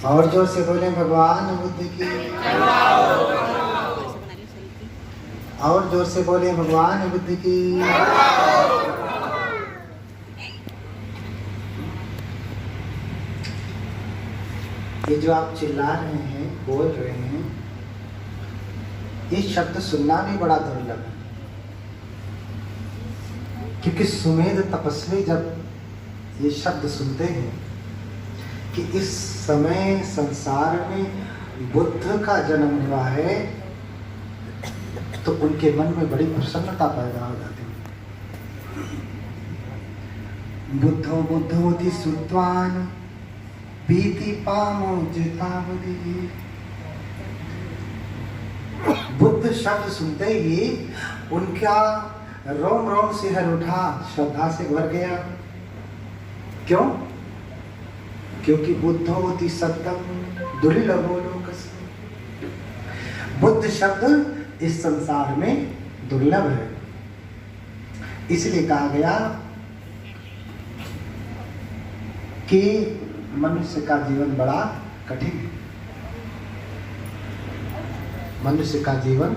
और जोर से बोले भगवान बुद्ध की। और जोर से बोले भगवान बुद्ध की। ये जो आप चिल्ला रहे हैं, बोल रहे हैं, ये शब्द सुनना भी बड़ा दुर्लभ है। क्योंकि सुमेध तपस्वी जब ये शब्द सुनते हैं कि इस समय संसार में बुद्ध का जन्म हुआ है, तो उनके मन में बड़ी प्रसन्नता पैदा हो जाती है। बुद्धो बुद्धोति सुत्वान पीति पामो जितावदी। बुद्ध शब्द सुनते ही उनका रोम रोम सिहर उठा, श्रद्धा से भर गया। क्यों? क्योंकि बुद्धोति सत्यम दुर्लभो लोकस्य। बुद्ध शब्द इस संसार में दुर्लभ है, इसलिए कहा गया कि मनुष्य का जीवन बड़ा कठिन है। मनुष्य का जीवन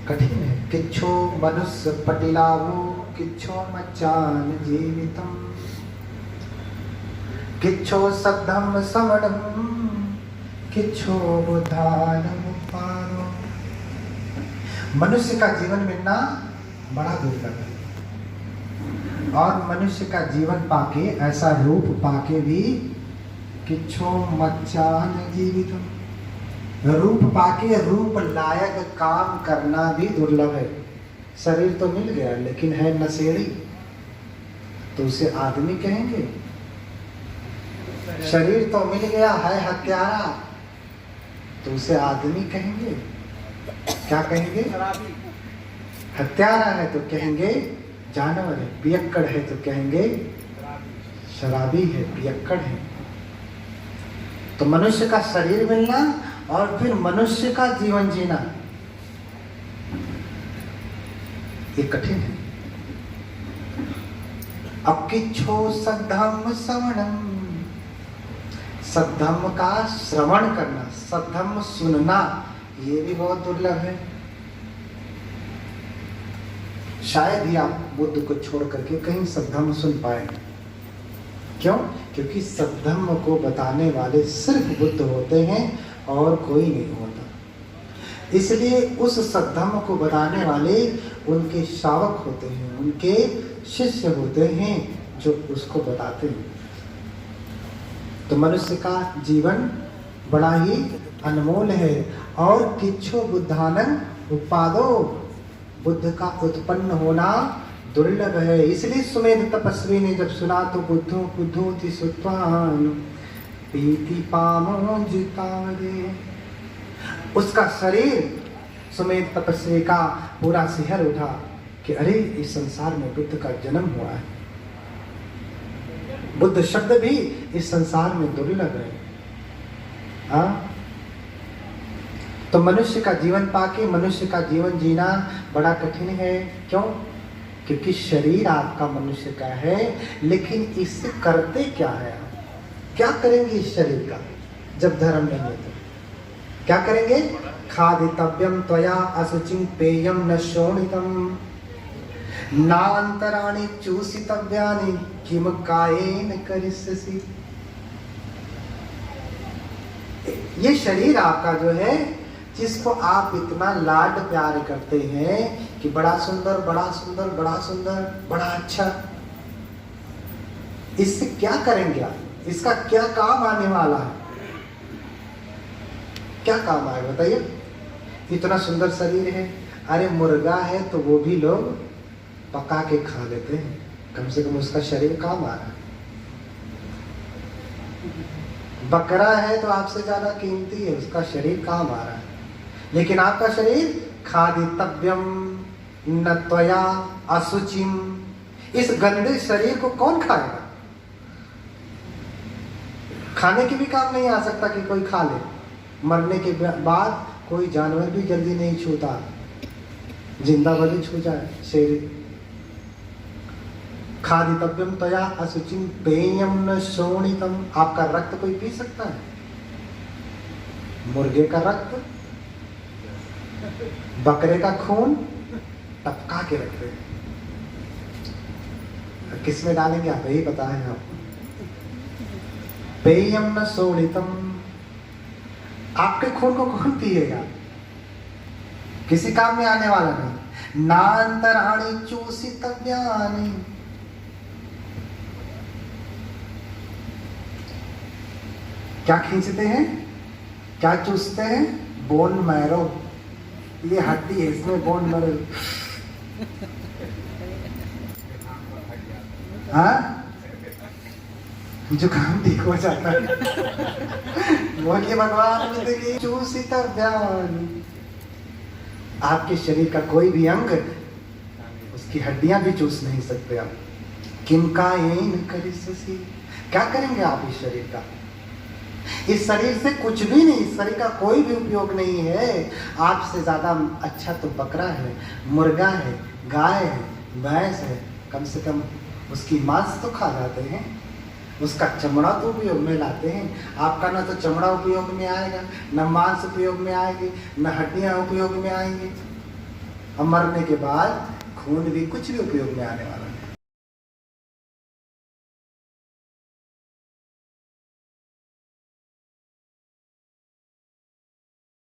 कठिन है। किच्छो मनुष्य पटिलाभो किच्छो मच्चान जीवितम किच्छो सद्धम समणम किच्छो बुद्धानम पारो। मनुष्य का जीवन मिलना बड़ा दुर्लभ है, और मनुष्य का जीवन पाके, ऐसा रूप पाके भी किच्छो मच्चान जीवितम, रूप पाके रूप लायक काम करना भी दुर्लभ है। शरीर तो मिल गया लेकिन है नशेड़ी, तो उसे आदमी कहेंगे? शरीर तो मिल गया है हत्यारा, तो उसे आदमी कहेंगे? क्या कहेंगे? हत्यारा है तो कहेंगे जानवर है, पियक्कड़ है तो कहेंगे शराबी है, पियक्कड़ है। तो मनुष्य का शरीर मिलना और फिर मनुष्य का जीवन जीना, ये कठिन है। अब किच्छो सद्धम्म श्रवणम, सद्धम्म का श्रवण करना, सद्धम्म सुनना, ये भी बहुत दुर्लभ है। शायद ही आप बुद्ध को छोड़ करके कहीं सद्धम्म सुन पाए। क्यों? क्योंकि सद्धम्म को बताने वाले सिर्फ बुद्ध होते हैं और कोई नहीं होता। इसलिए उस सद्धम्म को बताने वाले उनके श्रावक होते हैं, उनके शिष्य होते हैं जो उसको बताते हैं। तो मनुष्य का जीवन बड़ा ही अनमोल है। और किच्छो बुद्धानन उपादो, बुद्ध का उत्पन्न होना दुर्लभ है। इसलिए सुमेध तपस्वी ने जब सुना तो बुद्धो बुद्धोति सुत्वान पीति पामो जितावदे, उसका शरीर सुमेध तपस्वी का पूरा सिहर उठा कि अरे इस संसार में बुद्ध का जन्म हुआ है। बुद्ध शब्द भी इस संसार में दुर्लभ है। हाँ, तो मनुष्य का जीवन पाके मनुष्य का जीवन जीना बड़ा कठिन है। क्यों? क्योंकि शरीर आपका मनुष्य का है, लेकिन इससे करते क्या है आप? क्या करेंगे इस शरीर का जब धर्म नहीं है तो? क्या करेंगे? खादितव्यम त्वया अशुचिं पेयम न शोणितम नान्तराणि चूषितव्यानि किम कायेन करिष्यसि। ये शरीर आपका जो है, जिसको आप इतना लाड प्यार करते हैं कि बड़ा सुंदर बड़ा सुंदर बड़ा सुंदर बड़ा अच्छा, इससे क्या करेंगे आप? इसका क्या काम आने वाला है? क्या काम आए बताइए? इतना सुंदर शरीर है, अरे मुर्गा है तो वो भी लोग पका के खा लेते हैं, कम से कम उसका शरीर काम आ रहा है। बकरा है तो आपसे ज्यादा कीमती है, उसका शरीर काम आ रहा है। लेकिन आपका शरीर खादितव्यम न त्वया अशुचिम, इस गंदे शरीर को कौन खाएगा? खाने के भी काम नहीं आ सकता कि कोई खा ले। मरने के बाद कोई जानवर भी जल्दी नहीं छूता, जिंदा भले छू जाए शेर। खादितव्यम त्वया अशुचिम पेयम न शोणितम, आपका रक्त कोई पी सकता है? मुर्गे का रक्त, बकरे का खून टपका के रखते हैं। किस में डालेंगे आप यही बताएं आप। पेयम न सोड़ितम, आपके खून को कौन पिएगा? किसी काम में आने वाला नहीं। नान्तराणि चूषितव्यानि, क्या खींचते हैं, क्या चूसते हैं? बोन मैरो, ये हड्डी है, इसमें बोन मैरो। हाँ, जुकाम ठीक हो जाता है। बोलिए भगवान ने देखिए चूषितव्यानि, आपके शरीर का कोई भी अंग, उसकी हड्डियां भी चूस नहीं सकते आप। किम कायेन करिष्यसि, क्या करेंगे आप इस शरीर का? इस शरीर से कुछ भी नहीं, इस शरीर का कोई भी उपयोग नहीं है। आपसे ज्यादा अच्छा तो बकरा है, मुर्गा है, गाय है, भैंस है, कम से कम उसकी मांस तो खा जाते हैं, उसका चमड़ा तो उपयोग में लाते हैं। आपका ना तो चमड़ा उपयोग में आएगा, न मांस उपयोग में आएगी, न हड्डियां उपयोग में आएंगी, और मरने के बाद खून भी कुछ भी उपयोग में आने वाला नहीं।